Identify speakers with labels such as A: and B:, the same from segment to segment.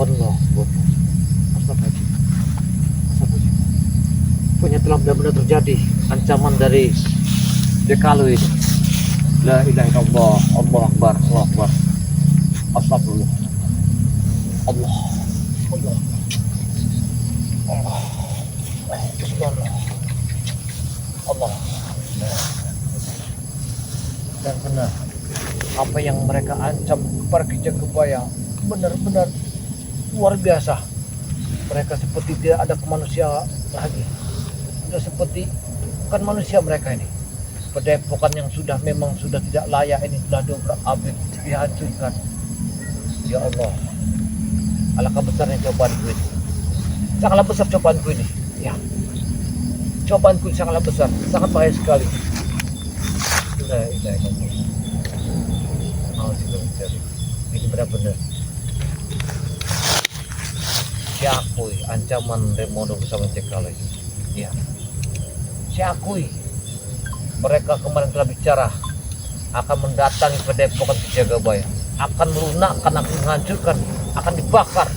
A: Allah, astagfirullah. Astagfirullah. Pokoknya telah benar-benar terjadi ancaman dari Dekalu ini. La ilaha illallah, Allah akbar, Allah akbar. Astagfirullah. Allah. Allah. Allah. Bismillah. Allah. Dan benar apa yang mereka ancam kepada Kijang Kebaya benar-benar luar biasa. Mereka seperti tidak ada kemanusiaan lagi. Sudah seperti bukan manusia mereka ini. Padepokan yang sudah memang sudah tidak layak ini sudah dobrak-abrik, dihancurkan. Ya Allah, alangkah besarnya cobaanku ini. Sangatlah besar cobaanku ini. Ya, cobaanku sangatlah besar, sangat bahaya sekali. La ilaha illallah. Ini benar-benar siakui ancaman Remondo bersama Cekala itu. Ya, siakui mereka kemarin telah bicara akan mendatangi Padepokan Kijagabaya, akan melunakkan, akan menghancurkan, akan dibakar.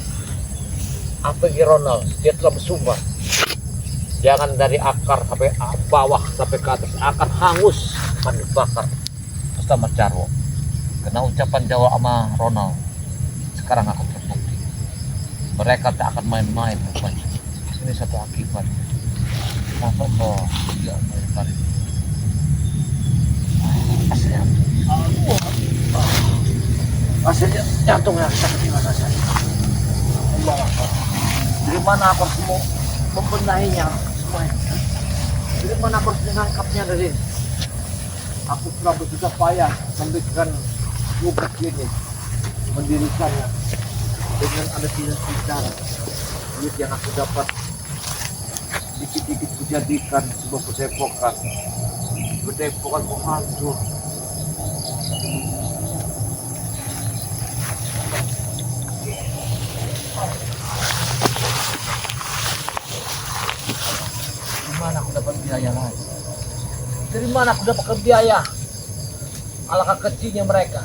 A: APG Ronald dia telah bersumpah, jangan dari akar sampai bawah sampai ke atas akan hangus, akan dibakar bersama Jarwo. Karena ucapan Jawa sama Ronald sekarang akan terbukti. Mereka tak akan main-main rupanya. Ini satu akibat. Masya Allah, ya Allah, ya Karim. Hasilnya jantungnya sakit di mata saya. Allah Akbar. Dari mana aku harus mau membenahinya semuanya? Dari mana aku harus menangkapnya dari ini? Aku telah bersusah payah membikin lubuk ini, mendirikannya dengan ada tidak duit yang aku dapat dikit-dikit kujadikan sebuah padepokan ku hancur. Dari mana aku dapat biaya lagi? Dari mana aku dapat biaya? Alangkah kecilnya mereka.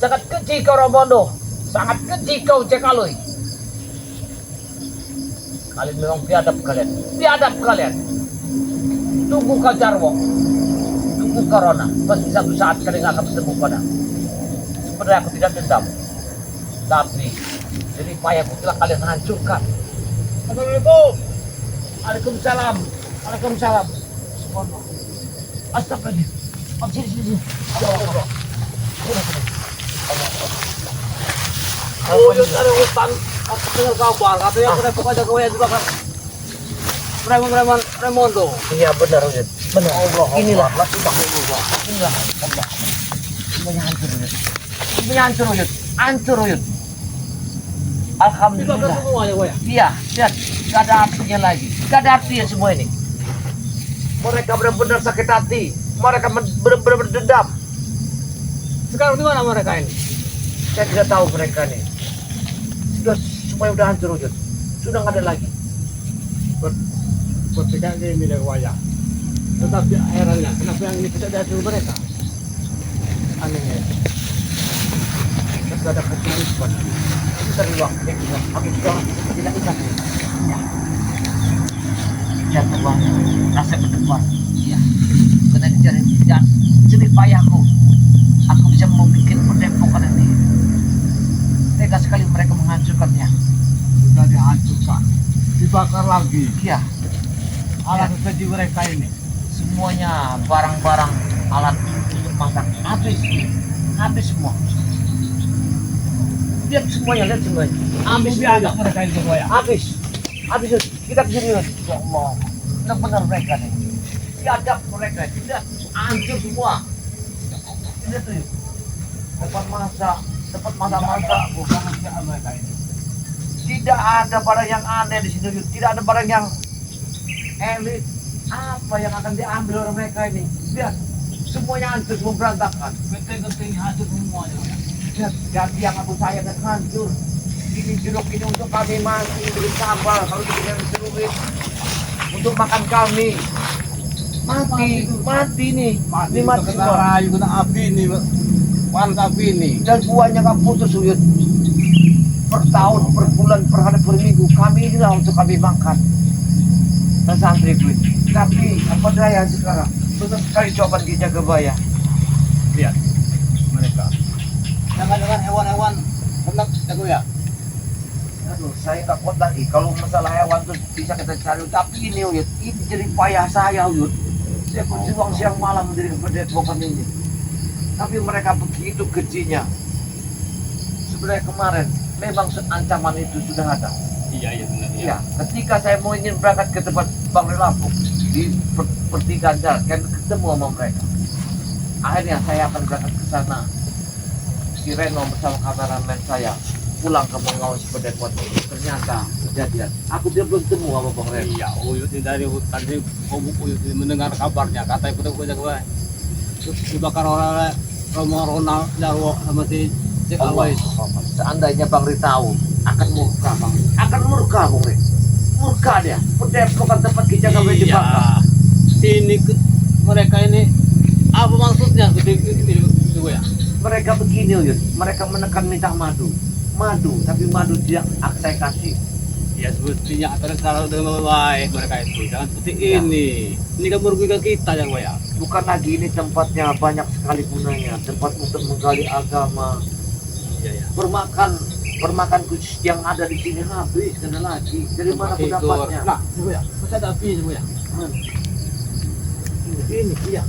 A: Sangat kecil kau Ramondo, sangat kecil kau Cekaluy. Kalian memang biadab kalian. Tunggu kau Jarwo, tunggu Corona. Pasti satu saat kalian akan bertemu pada. Sebenarnya aku tidak dendam, tapi jadi payaku telah kalian hancurkan. Assalamualaikum. Waalaikumsalam. Waalaikumsalam. Astagfirullah. Sini. Allah. Oh, yung ada hutan, aku dengar kabar, katanya Padepokan Kijagabaya juga kan preman Remondo. Iya benar, Uyut. Benar. Allah, inilah sudah Allah. Inilah Allah. Semuanya hancur, Uyut. Semuanya hancur, Uyut. Hancur, Uyut. Alhamdulillah. Dibakar semuanya, Boya. Iya, lihat, gak ada artinya lagi. Gak ada artinya semua ini. Mereka benar-benar sakit hati. Mereka benar-benar dendam. Sekarang di mana mereka ini? Saya tidak tahu mereka ini. Sudah semuanya sudah hancur, Uyut. Sudah nggak ada lagi. Berpegang ini milik wayang. Tetapi herannya, kenapa yang ini tidak ada mereka? Anehnya. Tidak ada keputusan. Itu dari waktu aku juga tidak ingat. Ya. Jatuh bang, rasa berdebar. Iya. Karena dicari jerih payahku. Aku bisa membuat padepokan ini. Tega sekali mereka menghancurkannya. Sudah dihancurkan, dibakar lagi. Iya. Alat keji mereka ini. Semuanya barang-barang alat untuk masak habis semua. Lihat semuanya. Habis biadab mereka itu semua ya. Habis. Kita kesini. Ya Allah. Benar-benar mereka nih. Biadab mereka. Tidak hancur semua. Lihat tuh. Tempat masak bukan mereka ini. Tidak ada barang yang aneh di sini. Tidak ada barang yang elit. Apa yang akan diambil oleh mereka ini? Lihat, semuanya hancur, semua berantakan. Genting hancur semuanya. Lihat, ganti yang aku sayang dan hancur. Ini jeruk ini untuk kami masih beli sambal. Kalau tidak diseruin untuk makan kami. Mati nih. Ini mati semua. Rayu kena api nih. Panas api nih. Dan buahnya nggak putus, Uyut. per tahun, per bulan, per hari, per minggu. Kami inilah untuk kami makan. Dan santri gue. Tapi apa daya sekarang? Benar sekali jawaban di Jagabaya. Lihat mereka.
B: Jangan-jangan hewan-hewan ternak jago ya.
A: Aduh, saya nggak kuat lagi. Kalau masalah hewan tuh bisa kita cari. Tapi ini Uyut, ini jadi payah saya Uyut. Saya berjuang siang malam dari pendepokan ini. Tapi mereka begitu kejinya. Sebenarnya kemarin memang ancaman itu sudah ada.
B: Iya benar
A: Ya, ketika saya mau ingin berangkat ke tempat Bang Lampung di pertigaan jalan, kan ketemu sama mereka. Akhirnya saya akan berangkat ke sana. Si Reno bersama kameramen saya pulang ke Mengawas Pendekot. Ternyata kejadian. Aku dia belum ketemu sama Bang Reno.
B: Iya, Uyut ini dari hutan ini, Uyut ini mendengar kabarnya, katanya kita jago ya. Terus dibakar oleh Romo Ronald Jarwo sama si Cek
A: Allah,
B: Awais.
A: seandainya Bang Ri tahu, akan murka Bang. Akan murka Bang Ri. Murka dia. Pendepokan tempat kita kami dibakar.
B: Ini mereka ini apa maksudnya gitu ya?
A: Mereka begini Uyut, mereka menekan minta madu, tapi madu tidak saya kasih.
B: Ya semestinya kalau dengan baik mereka itu jangan seperti ini kan merugikan kita yang ya.
A: Bukan lagi ini tempatnya banyak sekali gunanya, tempat untuk menggali agama.
B: Iya.
A: Permakan khusus yang ada di sini habis kena lagi. Dari mana pendapatnya?
B: Nah, ya, masih ada api ya. Ini iya.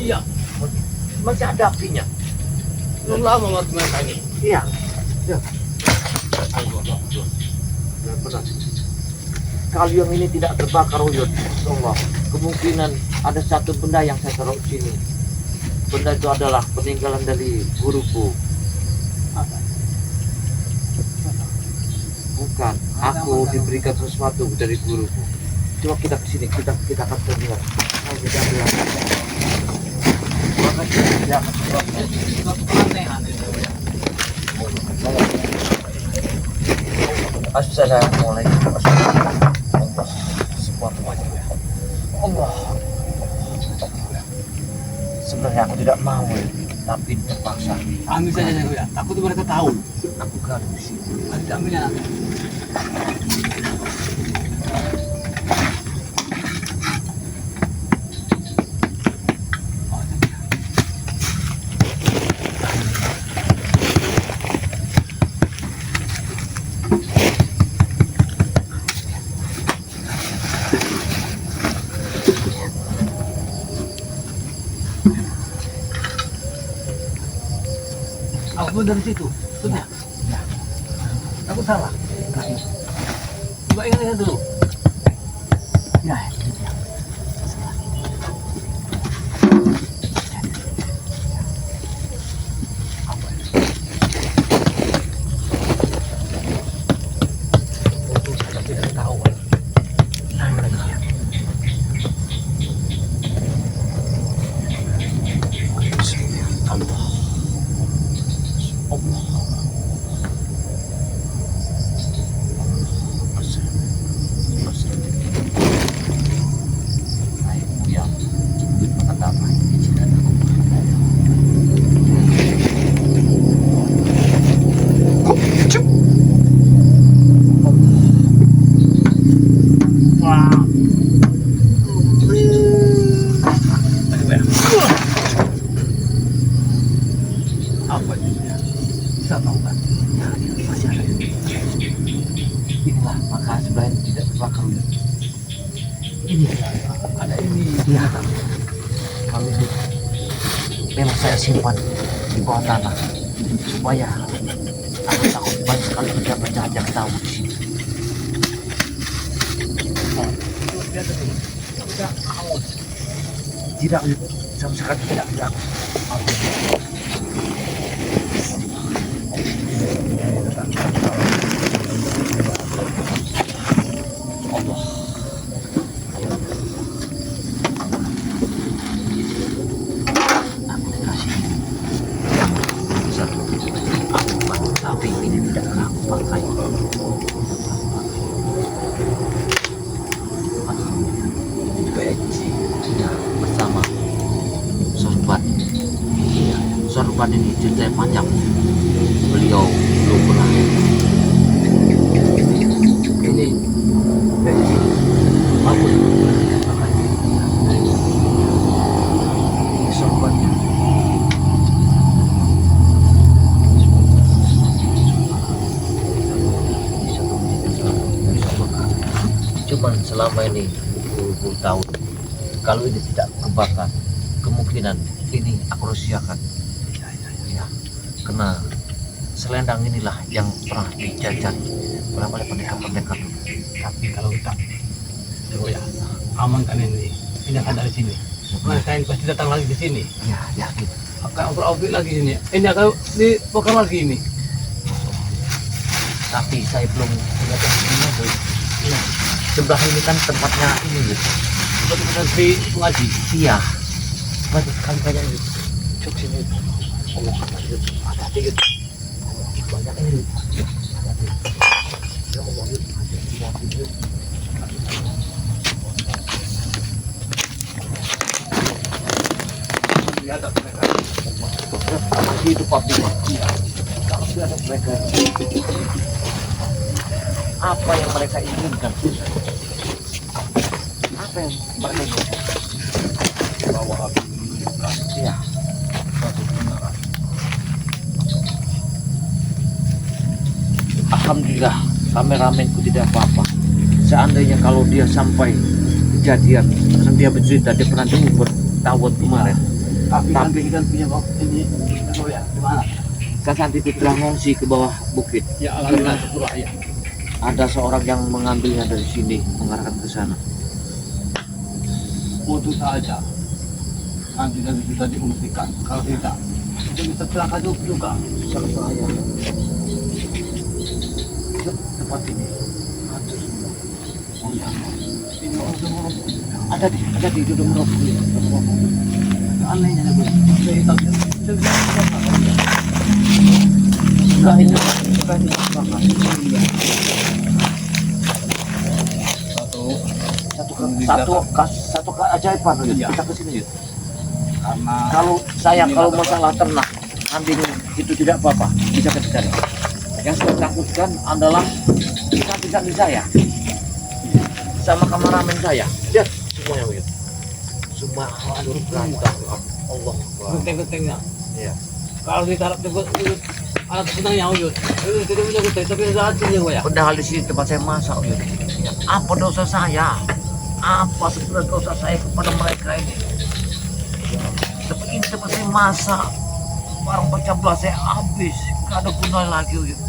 B: Iya,
A: Masih ada apinya.
B: belum lama waktu mereka ini.
A: Iya.
B: Benar.
A: Kalau yang ini tidak terbakar Uyut, Allah, kemungkinan ada satu benda yang saya taruh di sini. Benda itu adalah peninggalan dari guruku.
B: Apa?
A: Bukan, aku diberikan sesuatu dari guruku. Coba kita ke sini, kita akan terlihat. Ayo kita lihat. Maka kita akan terlihat.
B: Keanehan itu ya.
A: Assalamualaikum warahmatullahi wabarakatuh. Allah. Sebenarnya aku tidak mau, tapi terpaksa.
B: Ambil saja ya. Takut mereka tahu.
A: Aku kan di sini.
B: Ambilnya. Aku dari situ, betul.
A: Ya.
B: Aku salah. Coba ingat dulu.
A: Ya, tidak tahu.
B: Apa itu ya? Bisa tahu kan?
A: Ya, masih ada. Inilah maka sebelah ini tidak terbakar.
B: Ini ada ini.
A: Iya. Kalau ini memang saya simpan di bawah tanah supaya aku takut banyak sekali benda-benda yang tahu di sini. Tidak, sama sekali tidak. Allah. Aku dikasih satu aku, tapi ini tidak akan aku pakai. Peci sudah bersama sorban Ajaiban ini ceritanya panjang. Beliau belum pernah. Ini dari sini bagus. Sobatnya. Cuman selama ini puluh tahun, kalau ini tidak kebakar, kemungkinan ini aku rahasiakan. Ya, karena selendang inilah yang pernah dijajah oleh pendekar-pendekar dulu.
B: Tapi kalau tak, ya aman kan ini akan dari sini. Mereka yang pasti datang lagi di sini.
A: Ya, gitu.
B: Akan berobik lagi ini. Ini akan dibakar lagi ini.
A: Tapi saya belum lihat yang ini, Bu. Ya, sebelah ini kan tempatnya ini, Bu.
B: Betul-betul di pengaji.
A: Iya. Banyak sekali banyak ini. Cuk sini. Allah, hati-hati gitu. Banyak ini. Hati-hati. Ya Allah, hati-hati gitu.
B: Ada mereka.
A: Masih hidup pasti, Pak. Iya. Kalau sudah ada mereka, apa yang mereka inginkan? Apa yang mereka inginkan?
B: Bawa api.
A: Iya. Alhamdulillah, kameramenku tidak apa-apa. Seandainya kalau dia sampai kejadian, kan dia bercerita dia pernah dengar bertahun kemarin.
B: Tapi kita punya ini, oh ya, di mana?
A: Kakak itu telah mengungsi ke bawah bukit.
B: Ya, alhamdulillah syukur ya.
A: Ada seorang yang mengambilnya dari sini, mengarahkan ke sana.
B: Foto saja. Nanti dari kita diungsikan. Kalau tidak, kita bisa celaka juga.
A: Sangat bahaya. Tempat ini hancur semua.
B: Oh ya, ini orang semua
A: Ada di duduk merokok.
B: anehnya nih, saya hitam.
A: Sebelah ini bakar. Iya. Satu keajaiban aja.
B: Iya.
A: Kita kesini yuk.
B: Karena
A: Kalau masalah ternak, kambing itu tidak apa-apa, bisa kita cari. Yang saya takutkan adalah kambing saya sama kameramen saya. Lihat semuanya begitu. Semua hancur berantakan. Allah Akbar.
B: genteng-gentengnya.
A: Iya.
B: Kalau ditaruh di alat benangnya uyut, tidak punya genteng, tapi ada hatinya gue ya.
A: Padahal di sini tempat saya masak. Gitu. Apa dosa saya? Apa sebenarnya dosa saya kepada mereka ini? Tapi ini tempat saya masak. Barang pecah belah saya habis. Gak ada gunanya lagi. Gitu.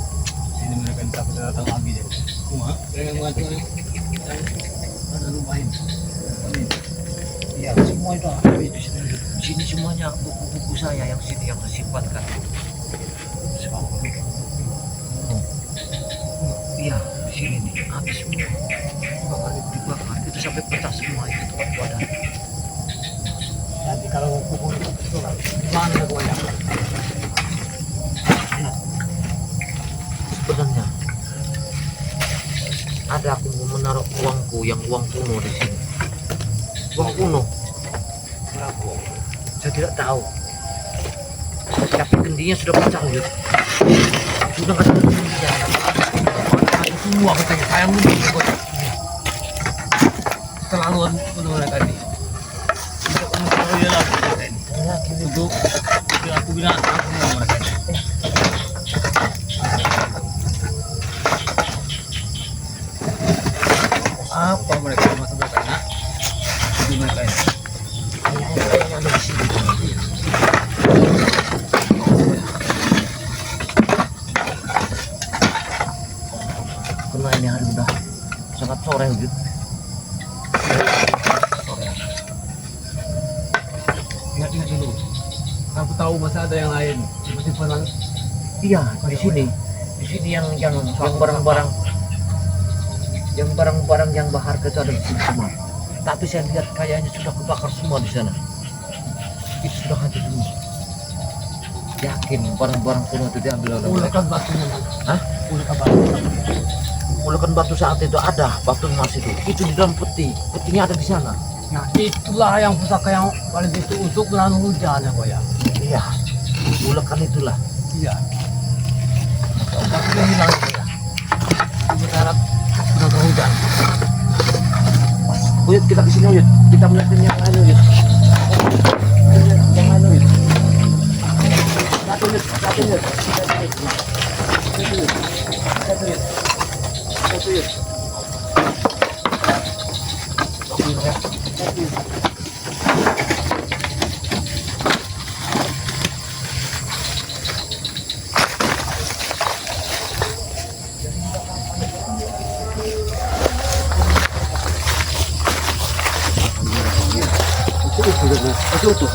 B: Ini mereka minta kita datang lagi deh. Cuma mereka mengatakan ada lupain.
A: Ya semua itu habis di sini. Di sini semuanya buku-buku saya yang sini yang saya simpankan. Iya, di sini nih habis semua. Dibakar itu sampai pecah semua itu tempat wadah.
B: Nanti kalau pukul itu mana gue ya?
A: Sebenarnya ada aku mau menaruh uangku yang uang kuno di sini. Uang kuno.
B: Berapa?
A: Saya tidak tahu. Tapi kendinya sudah pecah gitu. Sudah nggak ada kendinya.
B: Itu semua katanya sayang dulu. Terlaluan menurut tadi. Tidak tahu ya lah katanya.
A: Ya, gini
B: Untuk aku bilang aku mau mereka. Apa mereka masuk ke sana? Itu mereka ini.
A: kayaknya ada di sini. Karena ini hari udah sangat sore gitu.
B: Ingat-ingat dulu. Aku tahu masih ada yang lain. Seperti pernah
A: Iya, di sini. Di sini yang barang-barang yang berharga itu ada di sini semua. Tapi saya lihat kayaknya sudah kebakar semua di sana. Itu sudah hancur semua. Yakin barang-barang kuno itu diambil oleh mereka.
B: ulekan batunya.
A: Hah?
B: Ulekan batu.
A: Ulekan batu saat itu ada batu emas itu. Itu di dalam peti. Petinya ada di sana.
B: Nah itulah yang pusaka yang paling itu untuk menahan hujan ya Boy ya.
A: Iya. ulekan itulah.
B: Iya.
A: Tapi dia hilang itu ya. Berharap udah hujan. Uyut, kita kesini Uyut. Kita melihat yang lain Uyut. Yang lain Uyut. Satu Uyut, satu Uyut. Satu Uyut. Satu Uyut. Satu Uyut. Satu Uyut. Satu Uyut.
B: Itu.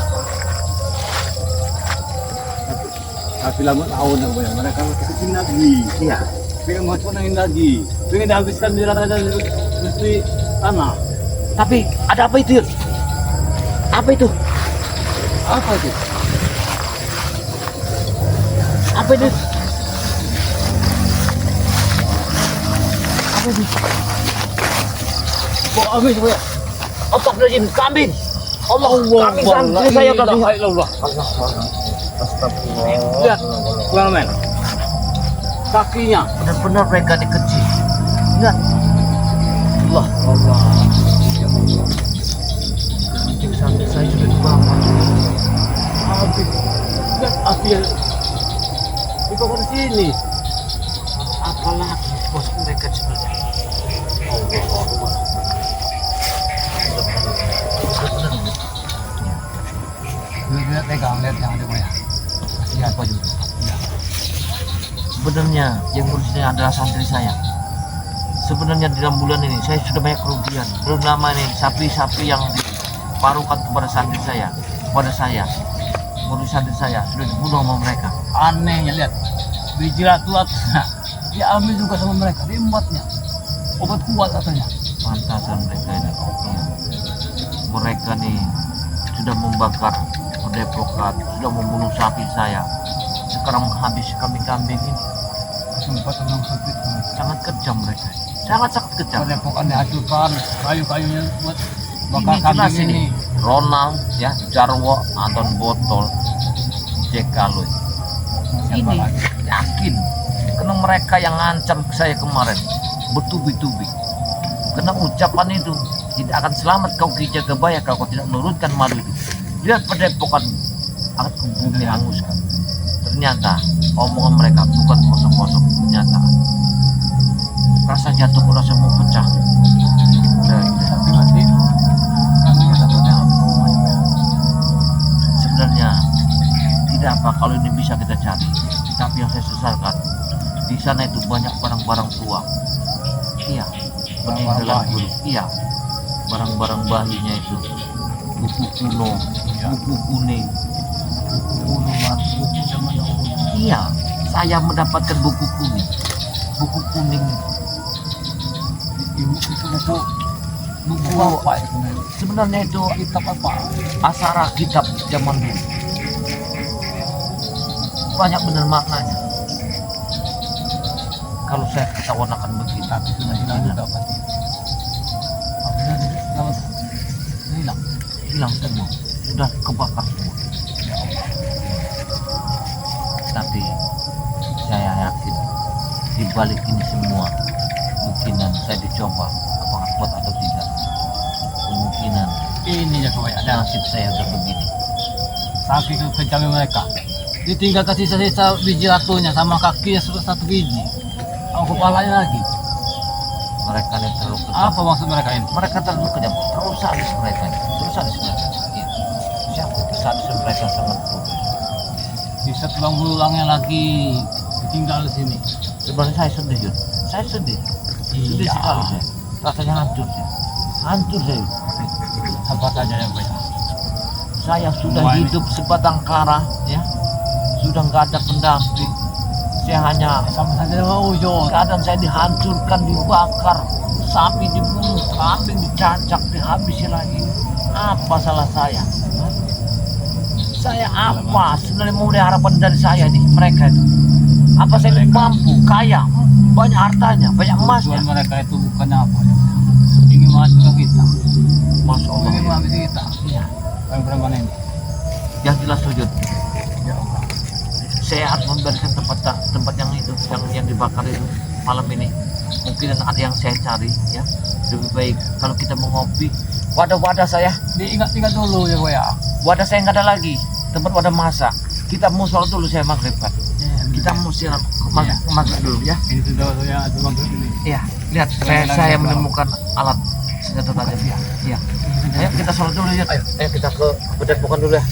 B: Tapi lama tahun yang banyak mereka kesini lagi.
A: Iya.
B: Pengen mau nangin lagi. Pengen dihabiskan di rata dan di tanah.
A: Tapi ada apa itu Yud? Apa itu?
B: Apa itu?
A: Apa itu? Apa itu?
B: Kok habis ya?
A: Astagfirullahaladzim, kambing. Allah, kambing santri saya tadi.
B: Allah.
A: Astagfirullah.
B: Lihat, bagaimana men? Kakinya.
A: Benar-benar mereka dikeji. Lihat. Allah. Kambing santri saya sudah dibakar.
B: Habis. Lihat akhir. Dibawa ke sini.
A: Apalagi bos mereka sebenarnya. Allah.
B: Lihat pegang, lihat yang ada ya. Lihat baju. Ya.
A: Sebenarnya yang ngurusnya adalah santri saya. Sebenarnya dalam bulan ini saya sudah banyak kerugian. Belum lama nih sapi-sapi yang diparukan kepada santri saya, kepada saya, ngurus santri saya sudah dibunuh sama mereka.
B: Anehnya lihat. Biji ratu-ratu diambil juga sama mereka, diembatnya. Obat kuat katanya.
A: Pantasan mereka ini. Iya. Mereka nih sudah membakar padepokan, sudah membunuh sapi saya. Sekarang menghabisi kambing-kambing ini.
B: Sempat tenang sakit.
A: Sangat kejam mereka. Sangat kejam.
B: Padepokan dihancurkan, kayu-kayunya buat bakar
A: Ini jelas
B: kambing ini.
A: Ronald, ya, Jarwo, Anton Botol, Jack Kaloy.
B: Siapa
A: Ini
B: lagi?
A: yakin karena mereka yang ngancam saya kemarin bertubi-tubi. Karena ucapan itu tidak akan selamat kau Ki Jagabaya kalau kau tidak menurunkan malu itu. Lihat padepokan akan ku bumi hanguskan. Ternyata omongan mereka bukan kosong-kosong, kenyataan. Rasa jatuh, rasa mau pecah.
B: Tapi mati. Kambingnya dapatnya apa?
A: Sebenarnya tidak apa kalau ini bisa kita cari. Tapi yang saya sesalkan di sana itu banyak barang-barang tua. Iya, peninggalan dulu. Iya, barang-barang bahinya itu buku kuno, buku kuning.
B: Buku zaman dahulu.
A: Iya, saya mendapatkan buku kuning. Buku kuning
B: Ibu itu buku apa itu?
A: sebenarnya itu
B: Kitab apa?
A: asara kitab zaman dulu. Banyak benar maknanya. Kalau saya ketahuan akan begini,
B: Tapi sudah hilang juga pasti. Apabila dapat hilang.
A: hilang semua, sudah kebakar semua. Tapi saya yakin di balik ini semua kemungkinan saya dicoba apakah kuat atau tidak. Kemungkinan
B: Ini ya kebanyakan.
A: nasib saya udah begini.
B: Saking kejamnya mereka. Ditinggal kasih sisa biji ratunya sama kakinya satu biji. Sama kepalanya lagi.
A: Mereka ini terlalu kejam.
B: Apa maksud mereka ini?
A: Mereka terlalu kejam, terlalu sadis mereka ini. Terlalu sadis mereka. Iya. Siapa itu sadis mereka sangat buruk.
B: Bisa tulang belulangnya lagi ditinggal di sini.
A: Sebenarnya saya sedih, Yud. Saya sedih. Sedih
B: Iya.
A: sekali saya. Rasanya hancur saya. Hancur saya. Yud.
B: Apa saja yang banyak.
A: Saya sudah
B: Semua ini.
A: hidup sebatang kara, ya. Sudah nggak ada pendamping. Saya hanya
B: Sama saja dengan Ujo.
A: keadaan saya dihancurkan, dibakar, sapi dibunuh, kambing dicacak, dihabisi lagi. Apa salah saya? Hah? Saya apa sebenarnya mau harapan dari saya nih mereka itu? Apa saya ini mampu, kaya, banyak hartanya, banyak emasnya?
B: Tujuan mereka itu bukannya apa ya? Ingin masuk ke kita.
A: Masya Allah.
B: Ingin mengambil kita.
A: Iya.
B: Yang berapa ini?
A: Yang jelas sujud.
B: Ya Allah.
A: saya harus memberikan tempat yang itu, yang dibakar itu malam ini. Mungkin ada yang saya cari ya. Lebih baik kalau kita mau ngopi, wadah saya,
B: Diingat-ingat dulu ya gue ya.
A: wadah saya nggak ada lagi, tempat wadah masak. Kita mau sholat dulu, saya maghrib kan. Kita mau siap maghrib dulu ya.
B: Ini sudah saya ada maghrib ini.
A: Iya, lihat saya menemukan alat senjata tajam. Iya. Ayo kita sholat dulu ya. Ayo kita ke Padepokan dulu ya.